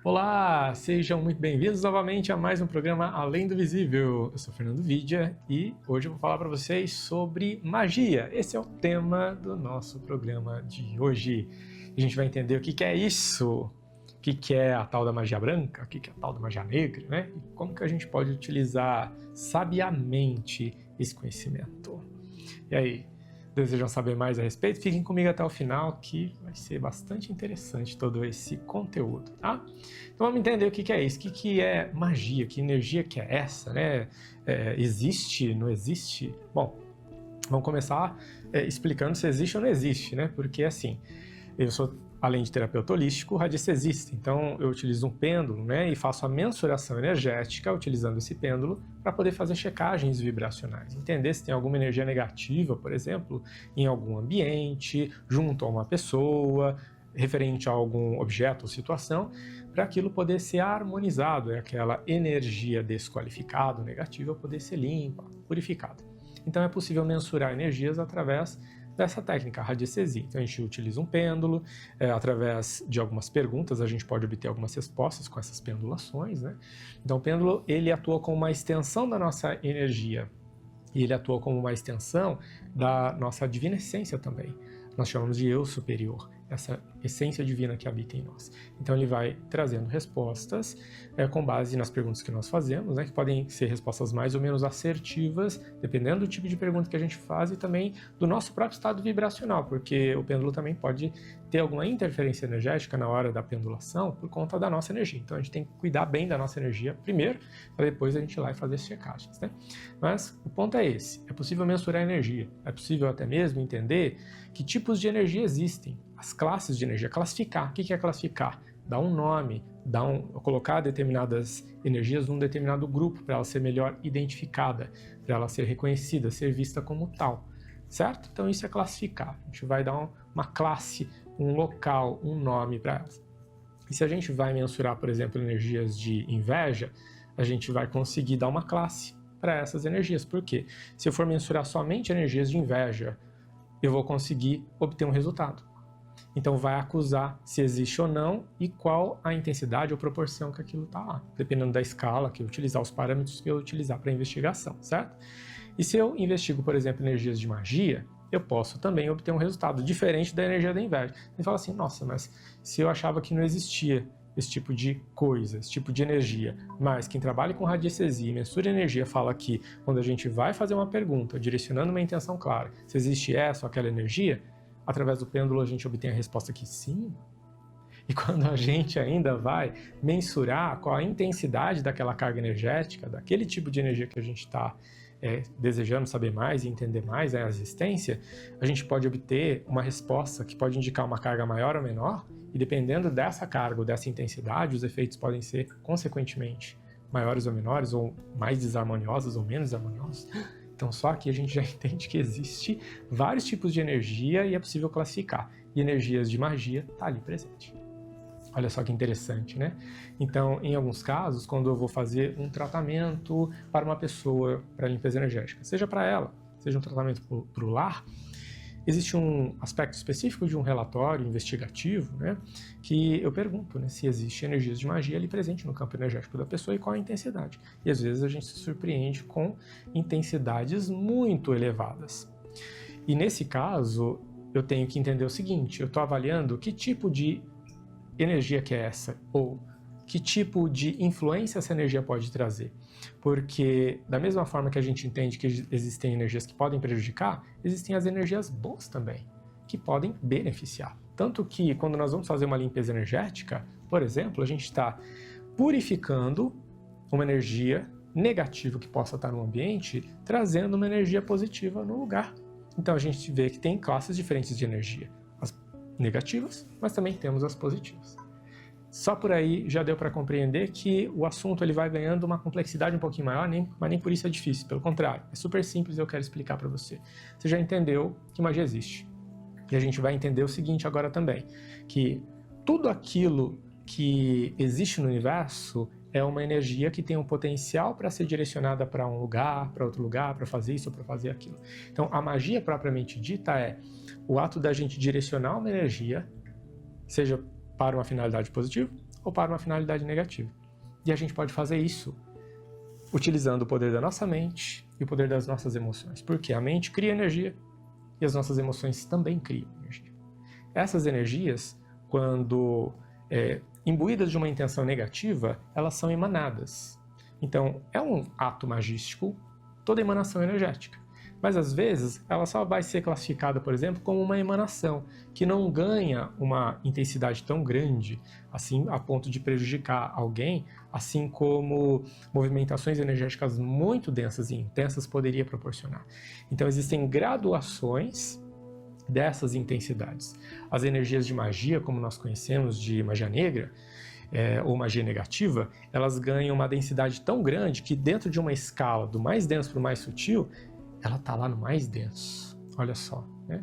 Olá, sejam muito bem-vindos novamente a mais um programa Além do Visível. Eu sou Fernando Vidia e hoje eu vou falar para vocês sobre magia. Esse é o tema do nosso programa de hoje. A gente vai entender o que é isso, o que é a tal da magia branca, o que é a tal da magia negra, né? E como que a gente pode utilizar sabiamente esse conhecimento. E aí, desejam saber mais a respeito? Fiquem comigo até o final que vai ser bastante interessante todo esse conteúdo, tá? Então vamos entender o que é isso, o que é magia, que energia que é essa, né? Existe, não existe? Bom, vamos começar explicando se existe ou não existe, né? Porque assim, eu sou, além de terapeuta holístico, radiestesista, então eu utilizo um pêndulo, né, e faço a mensuração energética utilizando esse pêndulo para poder fazer checagens vibracionais, entender se tem alguma energia negativa, por exemplo, em algum ambiente, junto a uma pessoa, referente a algum objeto ou situação, para aquilo poder ser harmonizado, aquela energia desqualificada, negativa, poder ser limpa, purificada. Então é possível mensurar energias através dessa técnica, a radiestesia. Então a gente utiliza um pêndulo, através de algumas perguntas a gente pode obter algumas respostas com essas pendulações, né? Então o pêndulo, ele atua como uma extensão da nossa energia e ele atua como uma extensão da nossa divina essência também. Nós chamamos de eu superior, essa essência divina que habita em nós. Então ele vai trazendo respostas com base nas perguntas que nós fazemos, né, que podem ser respostas mais ou menos assertivas, dependendo do tipo de pergunta que a gente faz e também do nosso próprio estado vibracional, porque o pêndulo também pode ter alguma interferência energética na hora da pendulação por conta da nossa energia. Então a gente tem que cuidar bem da nossa energia primeiro, para depois a gente ir lá e fazer as checagens, né? Mas o ponto é esse, é possível mensurar a energia, é possível até mesmo entender que tipos de energia existem, as classes de energia, classificar. O que é classificar? Dar um nome, colocar determinadas energias num determinado grupo para ela ser melhor identificada, para ela ser reconhecida, ser vista como tal, certo? Então isso é classificar. A gente vai dar uma classe, um local, um nome para elas. E se a gente vai mensurar, por exemplo, energias de inveja, a gente vai conseguir dar uma classe para essas energias. Por quê? Se eu for mensurar somente energias de inveja, eu vou conseguir obter um resultado. Então vai acusar se existe ou não e qual a intensidade ou proporção que aquilo está lá, dependendo da escala que eu utilizar, os parâmetros que eu utilizar para a investigação, certo? E se eu investigo, por exemplo, energias de magia, eu posso também obter um resultado diferente da energia da inveja. Você fala assim, nossa, mas se eu achava que não existia esse tipo de coisa, esse tipo de energia, mas quem trabalha com radiestesia e mensura energia fala que quando a gente vai fazer uma pergunta, direcionando uma intenção clara, se existe essa ou aquela energia, através do pêndulo a gente obtém a resposta que sim. E quando a gente ainda vai mensurar qual a intensidade daquela carga energética, daquele tipo de energia que a gente está desejando saber mais e entender mais a existência, a gente pode obter uma resposta que pode indicar uma carga maior ou menor, e dependendo dessa carga ou dessa intensidade, os efeitos podem ser, consequentemente, maiores ou menores, ou mais desarmoniosos ou menos harmoniosos. Então só aqui a gente já entende que existe vários tipos de energia e é possível classificar. E energias de magia está ali presente. Olha só que interessante, né? Então, em alguns casos, quando eu vou fazer um tratamento para uma pessoa, para limpeza energética, seja para ela, seja um tratamento para o lar, existe um aspecto específico de um relatório investigativo, né, que eu pergunto, né, se existe energias de magia ali presente no campo energético da pessoa e qual a intensidade. E às vezes a gente se surpreende com intensidades muito elevadas. E nesse caso, eu tenho que entender o seguinte, eu estou avaliando que tipo de energia que é essa, ou que tipo de influência essa energia pode trazer. Porque da mesma forma que a gente entende que existem energias que podem prejudicar, existem as energias boas também, que podem beneficiar. Tanto que quando nós vamos fazer uma limpeza energética, por exemplo, a gente está purificando uma energia negativa que possa estar no ambiente, trazendo uma energia positiva no lugar. Então a gente vê que tem classes diferentes de energia, as negativas, mas também temos as positivas. Só por aí já deu para compreender que o assunto ele vai ganhando uma complexidade um pouquinho maior, mas nem por isso é difícil, pelo contrário, é super simples e eu quero explicar para você. Você já entendeu que magia existe. E a gente vai entender o seguinte agora também, que tudo aquilo que existe no universo é uma energia que tem um potencial para ser direcionada para um lugar, para outro lugar, para fazer isso ou para fazer aquilo. Então a magia propriamente dita é o ato da gente direcionar uma energia, seja para uma finalidade positiva ou para uma finalidade negativa. E a gente pode fazer isso utilizando o poder da nossa mente e o poder das nossas emoções. Porque a mente cria energia e as nossas emoções também criam energia. Essas energias, quando imbuídas de uma intenção negativa, elas são emanadas. Então, é um ato magístico, toda emanação energética. Mas, às vezes, ela só vai ser classificada, por exemplo, como uma emanação, que não ganha uma intensidade tão grande, assim, a ponto de prejudicar alguém, assim como movimentações energéticas muito densas e intensas poderia proporcionar. Então, existem graduações dessas intensidades. As energias de magia, como nós conhecemos, de magia negra, ou magia negativa, elas ganham uma densidade tão grande que dentro de uma escala do mais denso para o mais sutil, ela está lá no mais denso, olha só, né?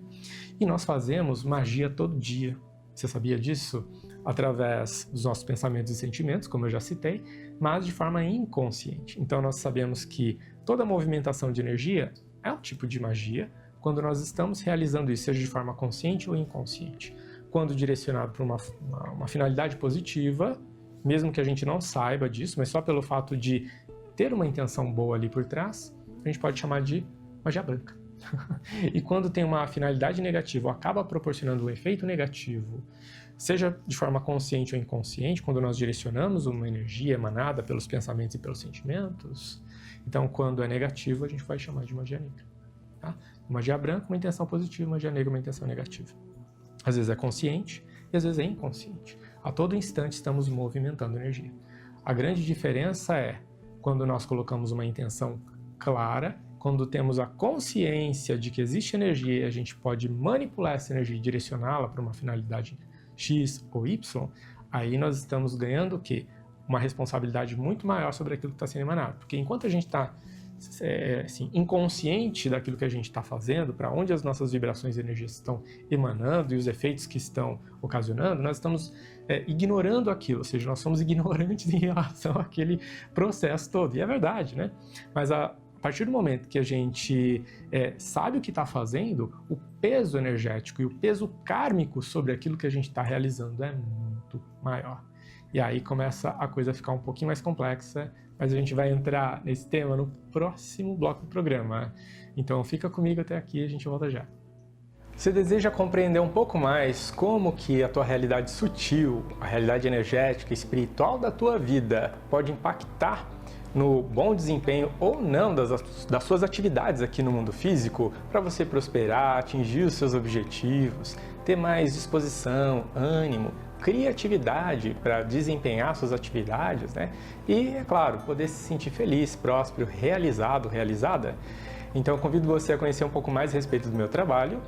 E nós fazemos magia todo dia, você sabia disso? Através dos nossos pensamentos e sentimentos, como eu já citei, mas de forma inconsciente. Então nós sabemos que toda movimentação de energia é um tipo de magia quando nós estamos realizando isso, seja de forma consciente ou inconsciente. Quando direcionado para uma finalidade positiva, mesmo que a gente não saiba disso, mas só pelo fato de ter uma intenção boa ali por trás, a gente pode chamar de magia branca. E quando tem uma finalidade negativa ou acaba proporcionando um efeito negativo, seja de forma consciente ou inconsciente, quando nós direcionamos uma energia emanada pelos pensamentos e pelos sentimentos, então quando é negativo a gente vai chamar de magia negra. Tá? Magia branca, uma intenção positiva, magia negra, uma intenção negativa. Às vezes é consciente e às vezes é inconsciente. A todo instante estamos movimentando energia. A grande diferença é quando nós colocamos uma intenção clara, quando temos a consciência de que existe energia e a gente pode manipular essa energia e direcioná-la para uma finalidade X ou Y, aí nós estamos ganhando o quê? Uma responsabilidade muito maior sobre aquilo que está sendo emanado. Porque enquanto a gente está assim, inconsciente daquilo que a gente está fazendo, para onde as nossas vibrações e energias estão emanando e os efeitos que estão ocasionando, nós estamos ignorando aquilo, ou seja, nós somos ignorantes em relação àquele processo todo. E é verdade, né? Mas a partir do momento que a gente sabe o que está fazendo, o peso energético e o peso kármico sobre aquilo que a gente está realizando é muito maior. E aí começa a coisa a ficar um pouquinho mais complexa, mas a gente vai entrar nesse tema no próximo bloco do programa. Então fica comigo até aqui e a gente volta já. Você deseja compreender um pouco mais como que a tua realidade sutil, a realidade energética e espiritual da tua vida pode impactar no bom desempenho ou não das suas atividades aqui no mundo físico, para você prosperar, atingir os seus objetivos, ter mais disposição, ânimo, criatividade para desempenhar suas atividades, né? E, é claro, poder se sentir feliz, próspero, realizado, realizada. Então eu convido você a conhecer um pouco mais a respeito do meu trabalho,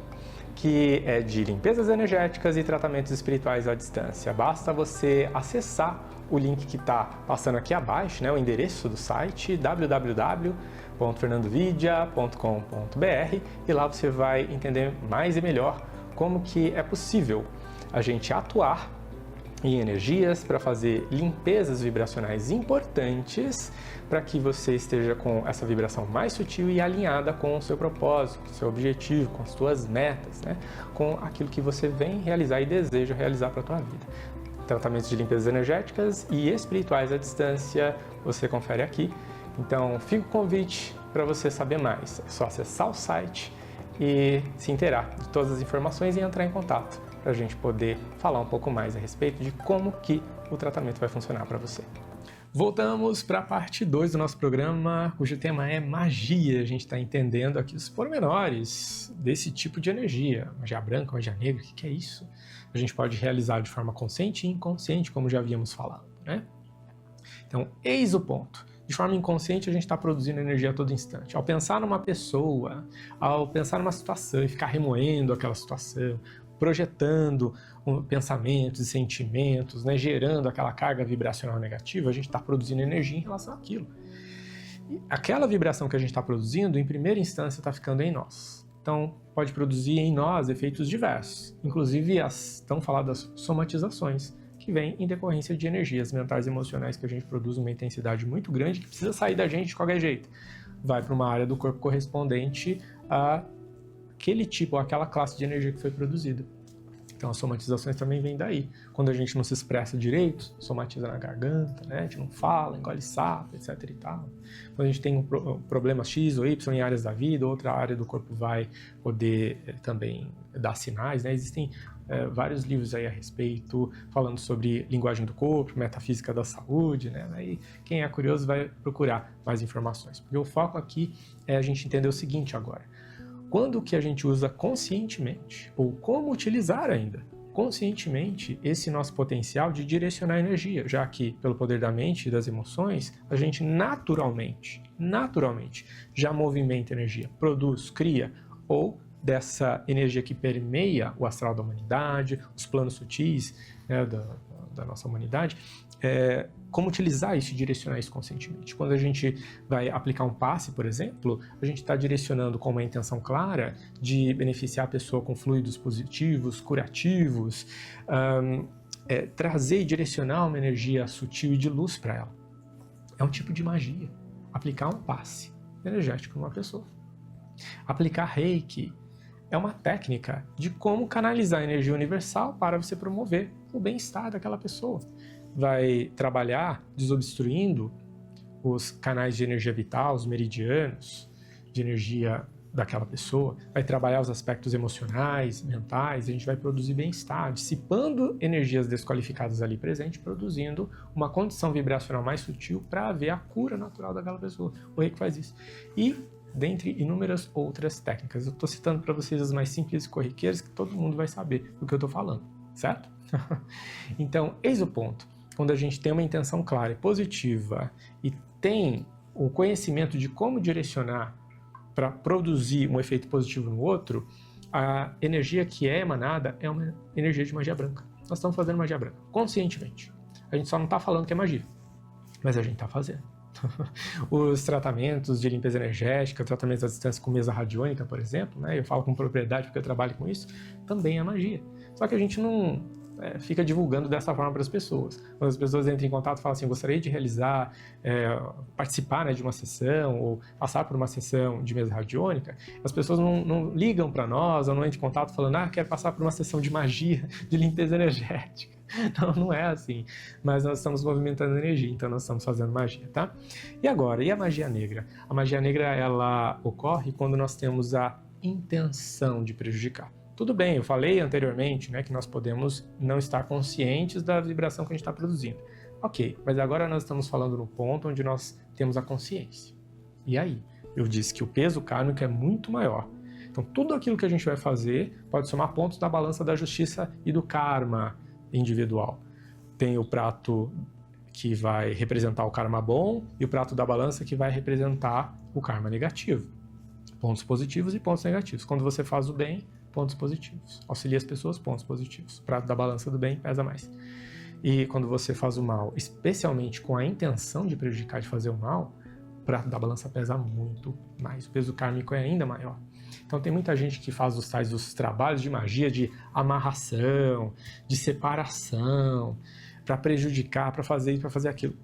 que é de limpezas energéticas e tratamentos espirituais à distância. Basta você acessar o link que está passando aqui abaixo, né, o endereço do site www.fernandovidia.com.br, e lá você vai entender mais e melhor como que é possível a gente atuar em energias para fazer limpezas vibracionais importantes para que você esteja com essa vibração mais sutil e alinhada com o seu propósito, com o seu objetivo, com as suas metas, né? Com aquilo que você vem realizar e deseja realizar para a tua vida. Tratamentos de limpezas energéticas e espirituais à distância, você confere aqui. Então, fica o convite para você saber mais. É só acessar o site e se inteirar de todas as informações e entrar em contato para a gente poder falar um pouco mais a respeito de como que o tratamento vai funcionar para você. Voltamos para a parte 2 do nosso programa, cujo tema é magia. A gente está entendendo aqui os pormenores desse tipo de energia. Magia branca, magia negra, o que é isso? A gente pode realizar de forma consciente e inconsciente, como já havíamos falado, né? Então, eis o ponto. De forma inconsciente, a gente está produzindo energia a todo instante. Ao pensar numa pessoa, ao pensar numa situação e ficar remoendo aquela situação, projetando pensamentos e sentimentos, né, gerando aquela carga vibracional negativa, a gente está produzindo energia em relação àquilo. E aquela vibração que a gente está produzindo, em primeira instância, está ficando em nós. Então, pode produzir em nós efeitos diversos, inclusive as tão faladas somatizações, que vêm em decorrência de energias mentais e emocionais que a gente produz uma intensidade muito grande que precisa sair da gente de qualquer jeito. Vai para uma área do corpo correspondente a aquele tipo, ou aquela classe de energia que foi produzida. Então as somatizações também vêm daí. Quando a gente não se expressa direito, somatiza na garganta, né? A gente não fala, engole sapo, etc e tal. Quando a gente tem um problema X ou Y em áreas da vida, outra área do corpo vai poder também dar sinais, né? Existem vários livros aí a respeito, falando sobre linguagem do corpo, metafísica da saúde, né? Aí quem é curioso vai procurar mais informações. Porque o foco aqui é a gente entender o seguinte agora. Quando que a gente usa conscientemente, ou como utilizar ainda, conscientemente esse nosso potencial de direcionar a energia, já que pelo poder da mente e das emoções, a gente naturalmente já movimenta energia, produz, cria, ou dessa energia que permeia o astral da humanidade, os planos sutis, né, da nossa humanidade, como utilizar isso e direcionar isso conscientemente. Quando a gente vai aplicar um passe, por exemplo, a gente está direcionando com uma intenção clara de beneficiar a pessoa com fluidos positivos, curativos, trazer e direcionar uma energia sutil e de luz para ela. É um tipo de magia. Aplicar um passe energético numa pessoa. Aplicar Reiki é uma técnica de como canalizar a energia universal para você promover o bem-estar daquela pessoa. Vai trabalhar desobstruindo os canais de energia vital, os meridianos de energia daquela pessoa, vai trabalhar os aspectos emocionais, mentais, a gente vai produzir bem-estar, dissipando energias desqualificadas ali presentes, produzindo uma condição vibracional mais sutil para haver a cura natural daquela pessoa. O Reiki faz isso. E dentre inúmeras outras técnicas. Eu estou citando para vocês as mais simples e corriqueiras que todo mundo vai saber do que eu estou falando, certo? Então, eis o ponto. Quando a gente tem uma intenção clara e positiva e tem o conhecimento de como direcionar para produzir um efeito positivo no outro, a energia que é emanada é uma energia de magia branca. Nós estamos fazendo magia branca, conscientemente. A gente só não está falando que é magia, mas a gente está fazendo. Os tratamentos de limpeza energética, tratamentos à distância com mesa radiônica, por exemplo, né? Eu falo com propriedade porque eu trabalho com isso, também é magia. Só que a gente não fica divulgando dessa forma para as pessoas. Quando as pessoas entram em contato e falam assim, gostaria de realizar, participar, né, de uma sessão ou passar por uma sessão de mesa radiônica, as pessoas não ligam para nós ou não entram em contato falando, quero passar por uma sessão de magia, de limpeza energética. Não é assim, mas nós estamos movimentando energia, então nós estamos fazendo magia, tá? E agora, e a magia negra? A magia negra, ela ocorre quando nós temos a intenção de prejudicar. Tudo bem, eu falei anteriormente, né, que nós podemos não estar conscientes da vibração que a gente está produzindo. Ok, mas agora nós estamos falando no ponto onde nós temos a consciência. E aí? Eu disse que o peso kármico é muito maior. Então tudo aquilo que a gente vai fazer pode somar pontos na balança da justiça e do karma individual. Tem o prato que vai representar o karma bom e o prato da balança que vai representar o karma negativo. Pontos positivos e pontos negativos. Quando você faz o bem, pontos positivos. Auxilia as pessoas, pontos positivos. O prato da balança do bem pesa mais. E quando você faz o mal, especialmente com a intenção de prejudicar, de fazer o mal, o prato da balança pesa muito mais. O peso kármico é ainda maior. Então tem muita gente que faz os trabalhos de magia, de amarração, de separação, para prejudicar, para fazer isso, para fazer aquilo.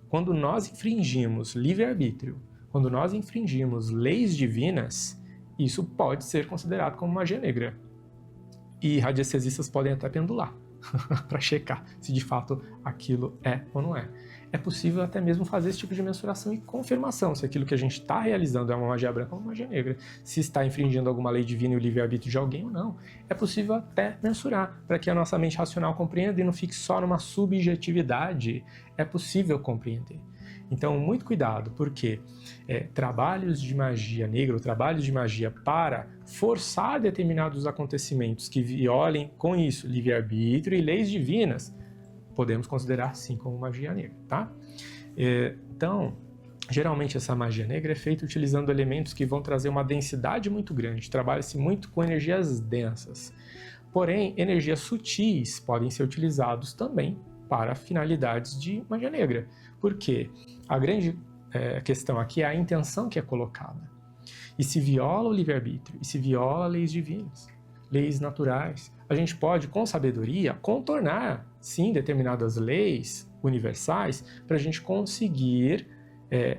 Quando nós infringimos livre-arbítrio, quando nós infringimos leis divinas, isso pode ser considerado como magia negra. E radiestesistas podem até pendular para checar se de fato aquilo é ou não é. É possível até mesmo fazer esse tipo de mensuração e confirmação se aquilo que a gente está realizando é uma magia branca ou uma magia negra, se está infringindo alguma lei divina e o livre-arbítrio de alguém ou não. É possível até mensurar para que a nossa mente racional compreenda e não fique só numa subjetividade. É possível compreender. Então, muito cuidado, porque trabalhos de magia negra, ou trabalhos de magia para forçar determinados acontecimentos que violem com isso livre-arbítrio e leis divinas, podemos considerar sim como magia negra, tá? Então, geralmente essa magia negra é feita utilizando elementos que vão trazer uma densidade muito grande, trabalha-se muito com energias densas. Porém, energias sutis podem ser utilizados também para finalidades de magia negra. Por quê? A grande questão aqui é a intenção que é colocada. E se viola o livre-arbítrio, e se viola leis divinas, leis naturais, a gente pode, com sabedoria, contornar, sim, determinadas leis universais para a gente conseguir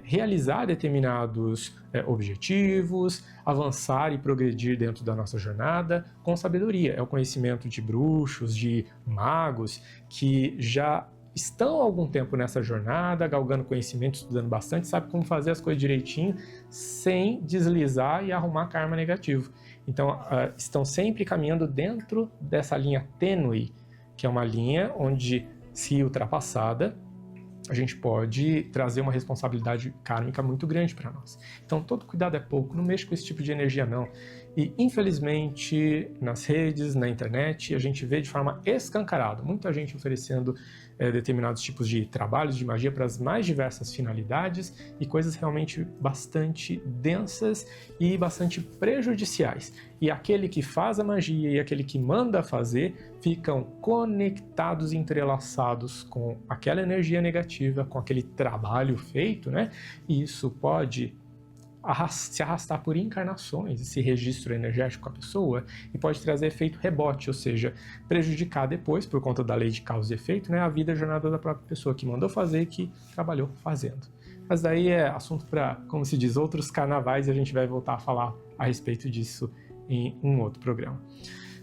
realizar determinados objetivos, avançar e progredir dentro da nossa jornada com sabedoria. É o conhecimento de bruxos, de magos, que já estão há algum tempo nessa jornada, galgando conhecimento, estudando bastante, sabe como fazer as coisas direitinho, sem deslizar e arrumar karma negativo. Então, estão sempre caminhando dentro dessa linha tênue, que é uma linha onde, se ultrapassada, a gente pode trazer uma responsabilidade kármica muito grande para nós. Então, todo cuidado é pouco, não mexa com esse tipo de energia, não. E, infelizmente, nas redes, na internet, a gente vê de forma escancarada muita gente oferecendo determinados tipos de trabalhos de magia para as mais diversas finalidades e coisas realmente bastante densas e bastante prejudiciais. E aquele que faz a magia e aquele que manda fazer ficam conectados, entrelaçados com aquela energia negativa, com aquele trabalho feito, né? E isso pode se arrastar por encarnações, esse registro energético com a pessoa, e pode trazer efeito rebote, ou seja, prejudicar depois, por conta da lei de causa e efeito, né, a vida e a jornada da própria pessoa que mandou fazer e que trabalhou fazendo. Mas daí é assunto para, como se diz, outros carnavais, e a gente vai voltar a falar a respeito disso em um outro programa.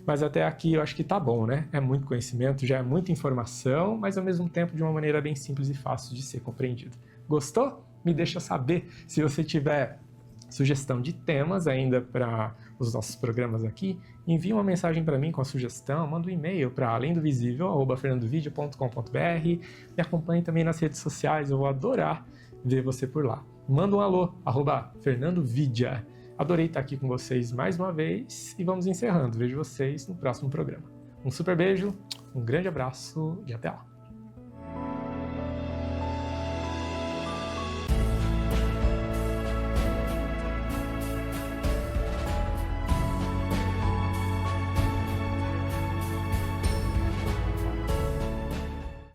Mas até aqui eu acho que tá bom, né? É muito conhecimento, já é muita informação, mas ao mesmo tempo de uma maneira bem simples e fácil de ser compreendido. Gostou? Me deixa saber. Se você tiver sugestão de temas ainda para os nossos programas aqui, envie uma mensagem para mim com a sugestão, manda um e-mail para alendovisível@fernandovidia.com.br, me acompanhe também nas redes sociais, eu vou adorar ver você por lá. Manda um alô, @fernandovidia. Adorei estar aqui com vocês mais uma vez e vamos encerrando. Vejo vocês no próximo programa. Um super beijo, um grande abraço e até lá.